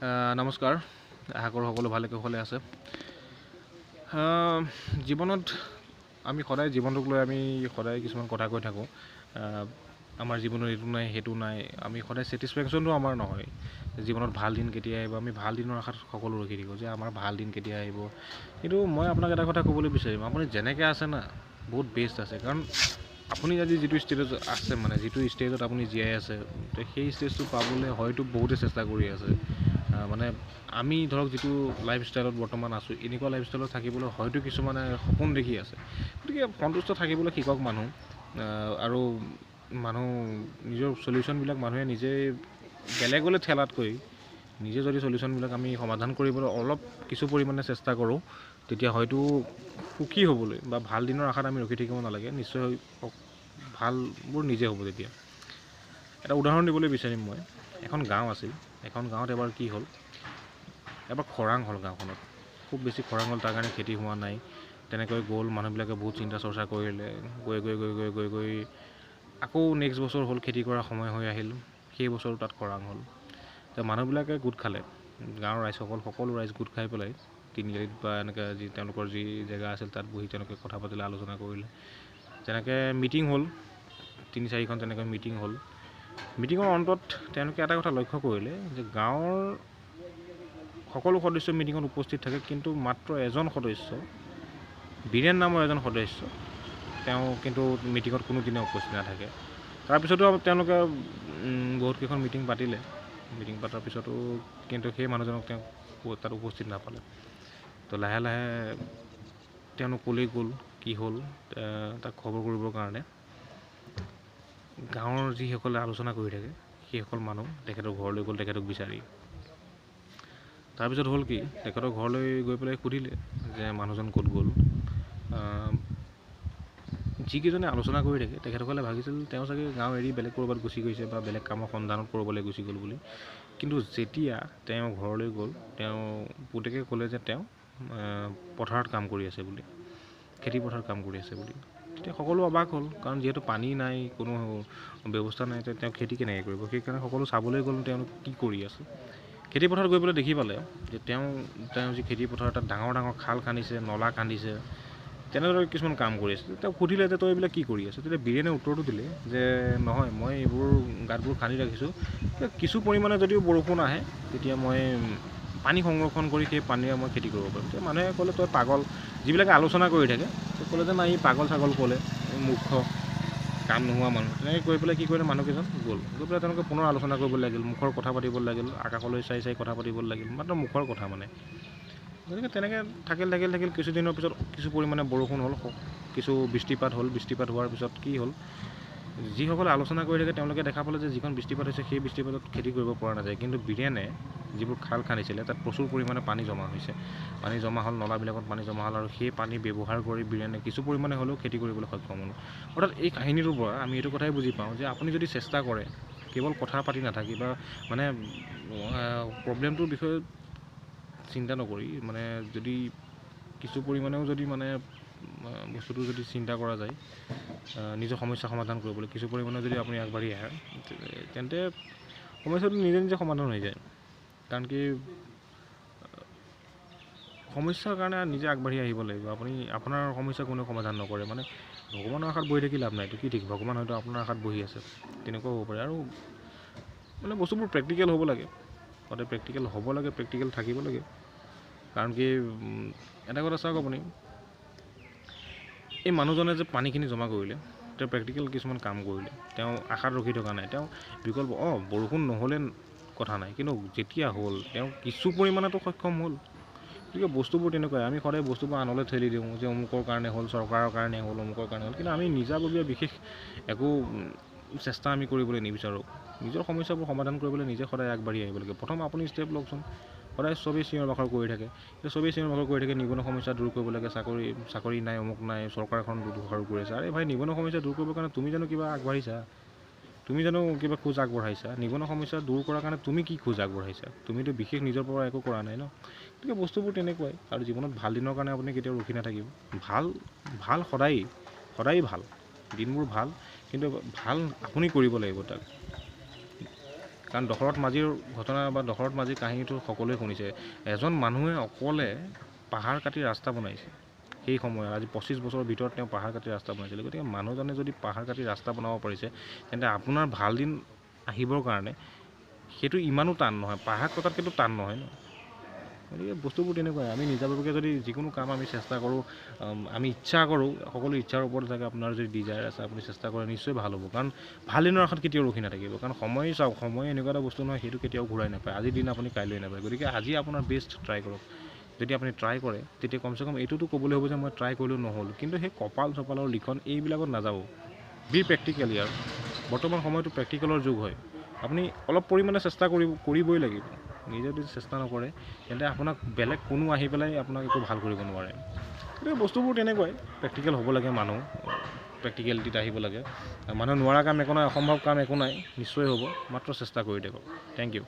নমস্কাৰ, আশা কৰোঁ সকলো ভালে কুশলে আছে। জীৱনত আমি সদায় জীৱনটোক লৈ আমি সদায় কিছুমান কথা কৈ থাকোঁ। আমাৰ জীৱনত এইটো নাই সেইটো নাই, আমি সদায় ছেটিছফেকশ্যনটো আমাৰ নহয়। জীৱনত ভাল দিন কেতিয়া আহিব, আমি ভাল দিনৰ আশাত সকলো ৰখি থাকোঁ যে আমাৰ ভাল দিন কেতিয়া আহিব। কিন্তু মই আপোনাক এটা কথা ক'বলৈ বিচাৰিম, আপুনি যেনেকৈ আছে না বহুত বেষ্ট আছে। কাৰণ আপুনি আজি যিটো ষ্টেজত আছে, মানে যিটো ষ্টেজত আপুনি জীয়াই আছে, তো সেই ষ্টেজটো পাবলৈ হয়তো বহুতে চেষ্টা কৰি আছে। মানে আমি ধৰক যিটো লাইফষ্টাইলত বৰ্তমান আছোঁ, এনেকুৱা লাইফষ্টাইলত থাকিবলৈ হয়তো কিছুমানে সপোন দেখি আছে। গতিকে সন্তুষ্ট থাকিবলৈ শিকক মানুহ। আৰু মানুহ নিজৰ চলিউশ্যনবিলাক মানুহে নিজে বেলেগলৈ ঠেলাতকৈ নিজে যদি চলিউশ্যনবিলাক আমি সমাধান কৰিবলৈ অলপ কিছু পৰিমাণে চেষ্টা কৰোঁ, তেতিয়া হয়তো সুখী হ'বলৈ বা ভাল দিনৰ আশাত আমি ৰখি থাকিব নালাগে। নিশ্চয় ভালবোৰ নিজে হ'ব। তেতিয়া এটা উদাহৰণ দিবলৈ বিচাৰিম মই। এখন গাঁও আছিল, এখন গাঁৱত এবাৰ কি হ'ল, এবাৰ খৰাং হ'ল। গাঁওখনত খুব বেছি খৰাং হ'ল, তাৰ কাৰণে খেতি হোৱা নাই। তেনেকৈ গ'ল, মানুহবিলাকে বহুত চিন্তা চৰ্চা কৰিলে। গৈ আকৌ নেক্সট বছৰ হ'ল, খেতি কৰা সময় হৈ আহিল। সেই বছৰো তাত খৰাং হ'ল। তো মানুহবিলাকে গোট খালে, গাঁৱৰ ৰাইজসকল সকলো ৰাইজ গোট খাই পেলাই তিনিআলিত বা এনেকৈ তেওঁলোকৰ যি জেগা আছিল তাত বহি তেওঁলোকে কথা পাতিলে, আলোচনা কৰিলে। তেনেকৈ মিটিং হ'ল, 3-4খন তেনেকৈ মিটিং হ'ল। মিটিঙৰ অন্তত তেওঁলোকে এটা কথা লক্ষ্য কৰিলে যে গাঁৱৰ সকলো সদস্য মিটিঙত উপস্থিত থাকে, কিন্তু মাত্ৰ এজন সদস্য, বীৰেন নামৰ এজন সদস্য, তেওঁ কিন্তু মিটিঙত কোনোদিনে উপস্থিত নাথাকে। তাৰপিছতো তেওঁলোকে বহুতকেইখন মিটিং পাতিলে। মিটিং পতাৰ পিছতো কিন্তু সেই মানুহজনক তেওঁ তাত উপস্থিত নাপালে। তো লাহে লাহে তেওঁলোক ক'লৈ গ'ল, কি হ'ল, তাক খবৰ কৰিবৰ কাৰণে গাঁৱৰ যিসকলে আলোচনা কৰি থাকে সেইসকল মানুহ তেখেতৰ ঘৰলৈ গ'ল, তেখেতক বিচাৰি। তাৰপিছত হ'ল কি, তেখেতৰ ঘৰলৈ গৈ পেলাই সুধিলে যে মানুহজন ক'ত গ'ল। যিকেইজনে আলোচনা কৰি থাকে তেখেতসকলে ভাবিছিল তেওঁ চাগে গাঁও এৰি বেলেগ ক'ৰবাত গুচি গৈছে বা বেলেগ কামৰ সন্ধানত ক'ৰবালৈ গুচি গ'ল বুলি। কিন্তু যেতিয়া তেওঁ ঘৰলৈ গ'ল, তেওঁ পুতেকে ক'লে যে তেওঁ পথাৰত কাম কৰি আছে বুলি, খেতি পথাৰত কাম কৰি আছে বুলি। তেতিয়া সকলো অবাক হ'ল, কাৰণ যিহেতু পানী নাই, কোনো ব্যৱস্থা নাই, তেওঁ খেতি কেনেকৈ কৰিব। সেইকাৰণে সকলো চাবলৈ গ'ল তেওঁ কি কৰি আছে। খেতি পথাৰত গৈ পেলাই দেখি পালে যে তেওঁ যি খেতি পথাৰ তাত ডাঙৰ ডাঙৰ খাল খান্দিছে, নলা খান্দিছে, তেনেদৰে কিছুমান কাম কৰি আছে। তেওঁ সুধিলে যে তই এইবিলাক কি কৰি আছ। তেতিয়া বীৰেনে উত্তৰটো দিলে যে নহয়, মই এইবোৰ গাঁতবোৰ খান্দি ৰাখিছোঁ, কিছু পৰিমাণে যদিও বৰষুণ আহে তেতিয়া মই পানী সংৰক্ষণ কৰি সেই পানীৰে মই খেতি কৰিব পাৰিম। তেতিয়া মানুহে ক'লে তই পাগল। যিবিলাকে আলোচনা কৰি থাকে তেওঁ ক'লে যে নাই, ই পাগল ছাগল ক'লে, মূৰ্খ, কাম নোহোৱা মানুহ। তেনেকৈ কৈ পেলাই কি কৰিলে, মানুহকেইজন গ'ল। গৈ পেলাই তেওঁলোকে পুনৰ আলোচনা কৰিব লাগিল, মুখৰ কথা পাতিব লাগিল, আকাশলৈ চাই চাই কথা পাতিব লাগিল, মাত্ৰ মুখৰ কথা মানে। গতিকে তেনেকৈ থাকিল। কিছুদিনৰ পিছত কিছু পৰিমাণে বৰষুণ হ'ল, কিছু বৃষ্টিপাত হ'ল। বৃষ্টিপাত হোৱাৰ পিছত কি হ'ল, যিসকলে আলোচনা কৰি থাকে তেওঁলোকে দেখা পালে যে যিখন বৃষ্টিপাত হৈছে সেই বৃষ্টিপাতত খেতি কৰিব পৰা নাযায়। কিন্তু বীৰেনে যিবোৰ খাল খান্দিছিলে তাত প্ৰচুৰ পৰিমাণে পানী জমা হৈছে। পানী জমা হ'ল, নলাবিলাকত পানী জমা হ'ল, আৰু সেই পানী ব্যৱহাৰ কৰি বীৰেনে কিছু পৰিমাণে হ'লেও খেতি কৰিবলৈ সক্ষম হ'ল। অৰ্থাৎ এই কাহিনীটোৰ পৰা আমি এইটো কথাই বুজি পাওঁ যে আপুনি যদি চেষ্টা কৰে, কেৱল কথা পাতি নাথাকি বা মানে প্ৰব্লেমটোৰ বিষয়ে চিন্তা নকৰি, মানে যদি কিছু পৰিমাণেও যদি মানে বস্তুটো যদি চিন্তা কৰা যায়, নিজৰ সমস্যা সমাধান কৰিবলৈ কিছু পৰিমাণে যদি আপুনি আগবাঢ়ি আহে, তেন্তে সমস্যাটো নিজে নিজে সমাধান হৈ যায়। কাৰণ কি, সমস্যাৰ কাৰণে নিজে আগবাঢ়ি আহিব লাগিব। আপুনি আপোনাৰ সমস্যা কোনেও সমাধান নকৰে। মানে ভগৱানৰ আশাত বহি থাকি লাভ নাই। এইটো কি ঠিক, ভগৱান হয়তো আপোনাৰ আশাত বহি আছে, তেনেকুৱাও হ'ব পাৰে। আৰু মানে বস্তুবোৰ প্ৰেক্টিকেল হ'ব লাগে, সদায় প্ৰেক্টিকেল হ'ব লাগে, প্ৰেক্টিকেল থাকিব লাগে। কাৰণ কি, এটা কথা চাওক, আপুনি এই মানুহজনে যে পানীখিনি জমা কৰিলে, তেওঁ প্ৰেক্টিকেল কিছুমান কাম কৰিলে। তেওঁ আশাত ৰখি থকা নাই, তেওঁ বিকল্প বৰষুণ নহ'লে কথা নাই, কিন্তু যেতিয়া হ'ল তেওঁ কিছু পৰিমাণেতো সক্ষম হ'ল। গতিকে বস্তুবোৰ তেনেকুৱাই, আমি সদায় বস্তুবোৰ আনলৈ ঠেলি দিওঁ যে অমুকৰ কাৰণে হ'ল, চৰকাৰৰ কাৰণে হ'ল, অমুকৰ কাৰণে হ'ল। কিন্তু আমি নিজাববীয়া বিশেষ একো চেষ্টা আমি কৰিবলৈ নিবিচাৰোঁ। নিজৰ সমস্যাবোৰ সমাধান কৰিবলৈ নিজে সদায় আগবাঢ়ি আহিব লাগে। প্ৰথম আপুনি ষ্টেপ লওকচোন। সদায় চবেই চিঞৰ বাখৰ কৰি থাকে, চবেই চিঞৰ বাখৰ কৰি থাকে নিবনুৱা সমস্যা দূৰ কৰিব লাগে, চাকৰি নাই, অমুক নাই, চৰকাৰখন দোষাৰোপ কৰি আছে। আৰে ভাই, নিবনুৱা সমস্যা দূৰ কৰিবৰ কাৰণে তুমি জানো কিবা আগবাঢ়িছা? তুমি জানো কিবা খোজ আগবঢ়াইছা? নিবনুৱা সমস্যা দূৰ কৰাৰ কাৰণে তুমি কি খোজ আগবঢ়াইছা? তুমিতো বিশেষ নিজৰ পৰা একো কৰা নাই ন। গতিকে বস্তুবোৰ তেনেকুৱাই। আৰু জীৱনত ভাল দিনৰ কাৰণে আপুনি কেতিয়াও ৰখি নাথাকিব। ভাল সদায় ভাল দিনবোৰ ভাল, কিন্তু ভাল আপুনি কৰিব লাগিব তাক। কাৰণ দশৰথ মাঝিৰ ঘটনা বা দশৰথ মাঝিৰ কাহিনীটো সকলোৱে শুনিছে। এজন মানুহে অকলে পাহাৰ কাটি ৰাস্তা বনাইছে। সেই সময়ত আজি 25 বছৰৰ ভিতৰত তেওঁ পাহাৰ কাটি ৰাস্তা বনাইছিলে। গতিকে মানুহজনে যদি পাহাৰ কাটি ৰাস্তা বনাব পাৰিছে, তেন্তে আপোনাৰ ভাল দিন আহিবৰ কাৰণে সেইটো ইমানো টান নহয়, পাহাৰ কটাতকৈতো টান নহয় ন। গতিকে বস্তুবোৰ তেনেকুৱাই, আমি নিজাববীয়াকৈ যদি যিকোনো কাম আমি চেষ্টা কৰোঁ, আমি ইচ্ছা কৰোঁ, সকলো ইচ্ছাৰ ওপৰত থাকে। আপোনাৰ যদি ডিজায়াৰ আছে, আপুনি চেষ্টা কৰে, নিশ্চয় ভাল হ'ব। কাৰণ ভাল দিনৰ আশাত কেতিয়াও ৰখি নাথাকিব। কাৰণ সময় চাওক, সময় এনেকুৱা এটা বস্তু নহয়, সেইটো কেতিয়াও ঘূৰাই নাপায়। আজিৰ দিন আপুনি কাইলৈ নাপায়। গতিকে আজি আপোনাৰ বেষ্ট ট্ৰাই কৰক। যদি আপুনি ট্ৰাই কৰে, তেতিয়া কমচে কম এইটোতো ক'বলৈ হ'ব যে মই ট্ৰাই কৰিলোঁ নহ'ল। কিন্তু সেই কপাল চপালৰ লিখন এইবিলাকত নাযাব। বি প্ৰেক্টিকেল ইয়াৰ। বৰ্তমান সময়টো প্ৰেক্টিকেলৰ যুগ হয়। আপুনি অলপ পৰিমাণে চেষ্টা কৰিবই লাগিব। নিজে যদি চেষ্টা নকৰে, তেন্তে আপোনাক বেলেগ কোনো আহি পেলাই আপোনাক একো ভাল কৰিব নোৱাৰে। গতিকে বস্তুবোৰ তেনেকুৱাই, প্ৰেক্টিকেল হ'ব লাগে মানুহ, প্ৰেক্টিকেলিটিত আহিব লাগে। মানুহে নোৱাৰা কাম একো নাই, অসম্ভৱ কাম একো নাই, নিশ্চয় হ'ব, মাত্ৰ চেষ্টা কৰি থাকক। Thank U.